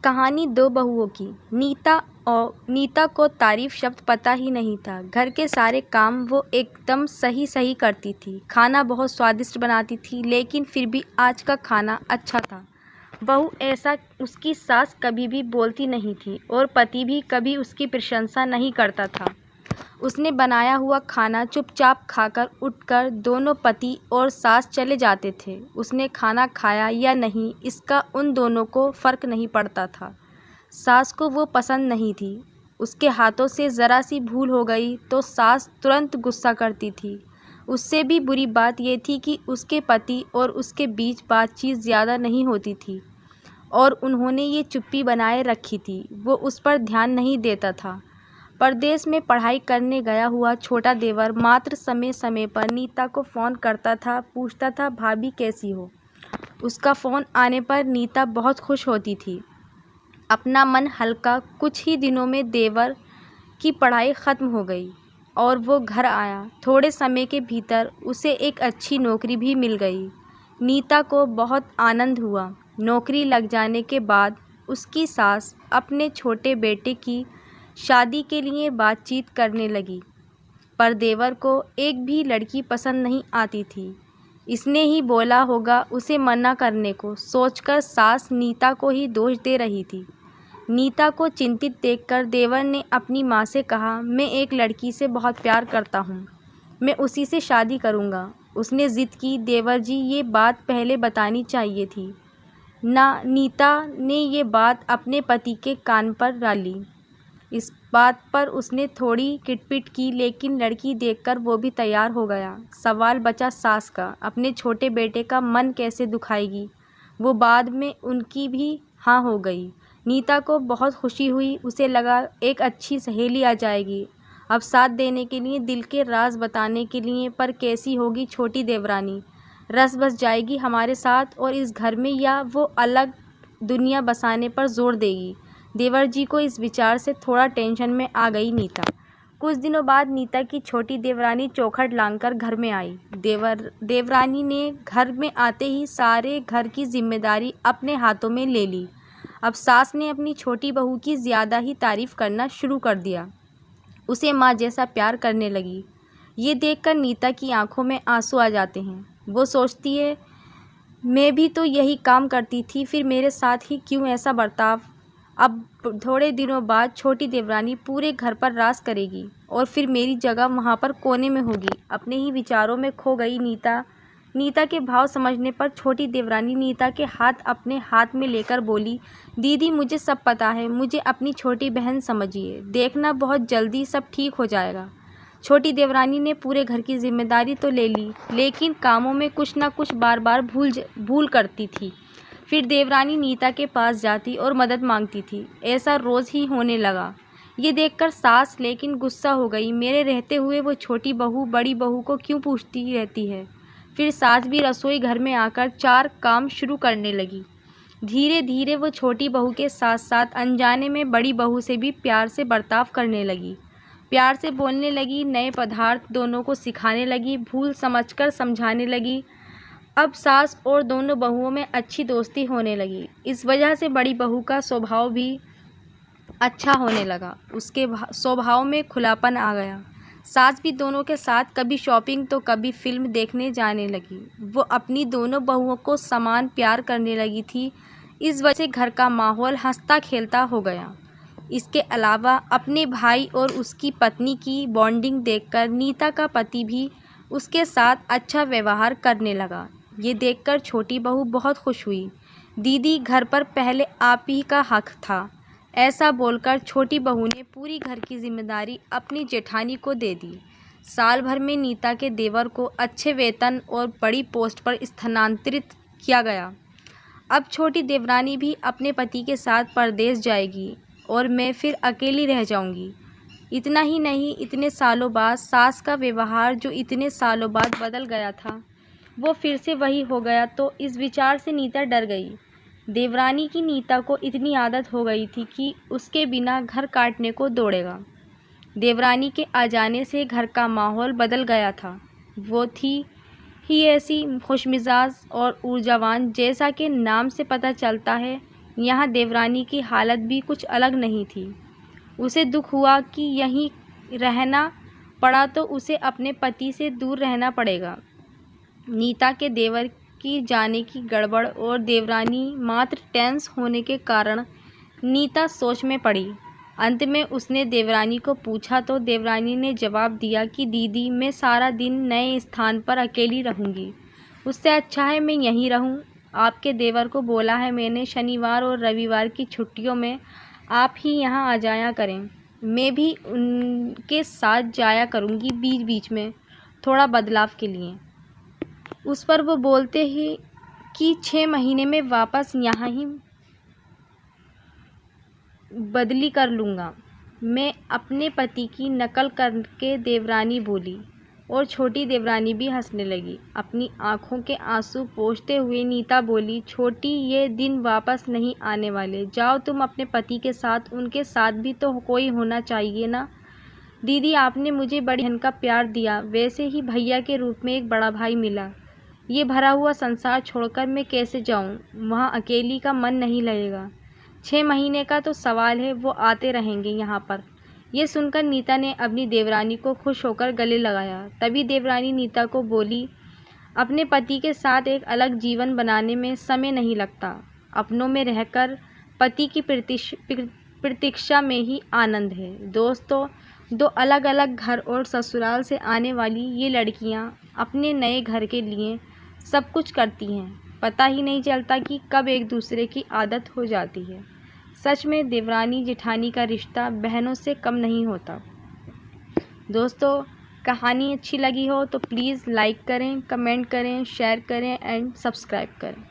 कहानी दो बहुओं की। नीता को तारीफ शब्द पता ही नहीं था। घर के सारे काम वो एकदम सही सही करती थी। खाना बहुत स्वादिष्ट बनाती थी, लेकिन फिर भी आज का खाना अच्छा था। बहू ऐसा उसकी सास कभी भी बोलती नहीं थी और पति भी कभी उसकी प्रशंसा नहीं करता था। उसने बनाया हुआ खाना चुपचाप खाकर उठकर दोनों पति और सास चले जाते थे। उसने खाना खाया या नहीं, इसका उन दोनों को फ़र्क नहीं पड़ता था। सास को वो पसंद नहीं थी। उसके हाथों से ज़रा सी भूल हो गई तो सास तुरंत गुस्सा करती थी। उससे भी बुरी बात यह थी कि उसके पति और उसके बीच बातचीत ज़्यादा नहीं होती थी और उन्होंने ये चुप्पी बनाए रखी थी। वो उस पर ध्यान नहीं देता था। परदेश में पढ़ाई करने गया हुआ छोटा देवर मात्र समय समय पर नीता को फ़ोन करता था, पूछता था भाभी कैसी हो। उसका फ़ोन आने पर नीता बहुत खुश होती थी, अपना मन हल्का। कुछ ही दिनों में देवर की पढ़ाई ख़त्म हो गई और वो घर आया। थोड़े समय के भीतर उसे एक अच्छी नौकरी भी मिल गई। नीता को बहुत आनंद हुआ। नौकरी लग जाने के बाद उसकी सास अपने छोटे बेटे की शादी के लिए बातचीत करने लगी, पर देवर को एक भी लड़की पसंद नहीं आती थी। इसने ही बोला होगा उसे मना करने को, सोचकर सास नीता को ही दोष दे रही थी। नीता को चिंतित देखकर देवर ने अपनी माँ से कहा, मैं एक लड़की से बहुत प्यार करता हूँ, मैं उसी से शादी करूँगा। उसने ज़िद की, देवर जी ये बात पहले बतानी चाहिए थी ना। नीता ने ये बात अपने पति के कान पर डाली। इस बात पर उसने थोड़ी किटपिट की, लेकिन लड़की देखकर वो भी तैयार हो गया। सवाल बचा सास का, अपने छोटे बेटे का मन कैसे दुखाएगी। वो बाद में उनकी भी हाँ हो गई। नीता को बहुत खुशी हुई। उसे लगा एक अच्छी सहेली आ जाएगी अब साथ देने के लिए, दिल के राज बताने के लिए। पर कैसी होगी छोटी देवरानी, रस बस जाएगी हमारे साथ और इस घर में, या वो अलग दुनिया बसाने पर जोर देगी। देवर जी को इस विचार से थोड़ा टेंशन में आ गई नीता। कुछ दिनों बाद नीता की छोटी देवरानी चौखट लांघकर घर में आई। देवरानी ने घर में आते ही सारे घर की जिम्मेदारी अपने हाथों में ले ली। अब सास ने अपनी छोटी बहू की ज़्यादा ही तारीफ करना शुरू कर दिया, उसे माँ जैसा प्यार करने लगी। ये देखकर नीता की आंखों में आंसू आ जाते हैं। वो सोचती है, मैं भी तो यही काम करती थी, फिर मेरे साथ ही क्यों ऐसा बर्ताव। अब थोड़े दिनों बाद छोटी देवरानी पूरे घर पर राज करेगी और फिर मेरी जगह वहाँ पर कोने में होगी। अपने ही विचारों में खो गई नीता के भाव समझने पर छोटी देवरानी नीता के हाथ अपने हाथ में लेकर बोली, दीदी मुझे सब पता है, मुझे अपनी छोटी बहन समझिए, देखना बहुत जल्दी सब ठीक हो जाएगा। छोटी देवरानी ने पूरे घर की जिम्मेदारी तो ले ली, लेकिन कामों में कुछ ना कुछ बार बार भूल करती थी। फिर देवरानी नीता के पास जाती और मदद मांगती थी। ऐसा रोज़ ही होने लगा। ये देखकर सास लेकिन गुस्सा हो गई, मेरे रहते हुए वो छोटी बहू बड़ी बहू को क्यों पूछती रहती है। फिर सास भी रसोई घर में आकर चार काम शुरू करने लगी। धीरे धीरे वो छोटी बहू के साथ साथ अनजाने में बड़ी बहू से भी प्यार से बर्ताव करने लगी, प्यार से बोलने लगी, नए पदार्थ दोनों को सिखाने लगी, भूल समझकर समझाने लगी। अब सास और दोनों बहुओं में अच्छी दोस्ती होने लगी। इस वजह से बड़ी बहू का स्वभाव भी अच्छा होने लगा, उसके स्वभाव में खुलापन आ गया। सास भी दोनों के साथ कभी शॉपिंग तो कभी फिल्म देखने जाने लगी। वो अपनी दोनों बहुओं को समान प्यार करने लगी थी। इस वजह से घर का माहौल हंसता खेलता हो गया। इसके अलावा अपने भाई और उसकी पत्नी की बॉन्डिंग देखकर नीता का पति भी उसके साथ अच्छा व्यवहार करने लगा। ये देखकर छोटी बहू बहुत खुश हुई। दीदी घर पर पहले आप ही का हक था। ऐसा बोलकर छोटी बहू ने पूरी घर की जिम्मेदारी अपनी जेठानी को दे दी। साल भर में नीता के देवर को अच्छे वेतन और बड़ी पोस्ट पर स्थानांतरित किया गया। अब छोटी देवरानी भी अपने पति के साथ परदेश जाएगी और मैं फिर अकेली रह जाऊंगी। इतना ही नहीं, इतने सालों बाद सास का व्यवहार जो इतने सालों बाद बदल गया था, वो फिर से वही हो गया। तो इस विचार से नीता डर गई। देवरानी की नीता को इतनी आदत हो गई थी कि उसके बिना घर काटने को दौड़ेगा। देवरानी के आ जाने से घर का माहौल बदल गया था। वो थी ही ऐसी खुशमिजाज और ऊर्जावान, जैसा कि नाम से पता चलता है यहाँ देवरानी की हालत भी कुछ अलग नहीं थी। उसे दुख हुआ कि यहीं रहना पड़ा तो उसे अपने पति से दूर रहना पड़ेगा। नीता के देवर की जाने की गड़बड़ और देवरानी मात्र टेंस होने के कारण नीता सोच में पड़ी। अंत में उसने देवरानी को पूछा तो देवरानी ने जवाब दिया कि दीदी, मैं सारा दिन नए स्थान पर अकेली रहूँगी, उससे अच्छा है मैं यहीं रहूँ। आपके देवर को बोला है मैंने, शनिवार और रविवार की छुट्टियों में आप ही यहाँ आ जाया करें। मैं भी उनके साथ जाया करूँगी बीच बीच में, थोड़ा बदलाव के लिए। उस पर वो बोलते ही कि 6 महीने में वापस यहाँ ही बदली कर लूँगा। मैं अपने पति की नकल करके देवरानी बोली और छोटी देवरानी भी हंसने लगी। अपनी आंखों के आंसू पोंछते हुए नीता बोली, छोटी, ये दिन वापस नहीं आने वाले। जाओ तुम अपने पति के साथ, उनके साथ भी तो कोई होना चाहिए ना। दीदी, आपने मुझे बड़ी बहन का प्यार दिया, वैसे ही भैया के रूप में एक बड़ा भाई मिला। ये भरा हुआ संसार छोड़कर मैं कैसे जाऊं? वहाँ अकेली का मन नहीं लगेगा। 6 महीने का तो सवाल है, वो आते रहेंगे यहाँ पर। ये सुनकर नीता ने अपनी देवरानी को खुश होकर गले लगाया। तभी देवरानी नीता को बोली, अपने पति के साथ एक अलग जीवन बनाने में समय नहीं लगता। अपनों में रहकर पति की प्रतीक्षा में ही आनंद है। दोस्तों, 2 अलग अलग घर और ससुराल से आने वाली ये लड़कियाँ अपने नए घर के लिए सब कुछ करती हैं। पता ही नहीं चलता कि कब एक दूसरे की आदत हो जाती है। सच में देवरानी जेठानी का रिश्ता बहनों से कम नहीं होता। दोस्तों, कहानी अच्छी लगी हो तो प्लीज़ लाइक करें, कमेंट करें, शेयर करें एंड सब्सक्राइब करें।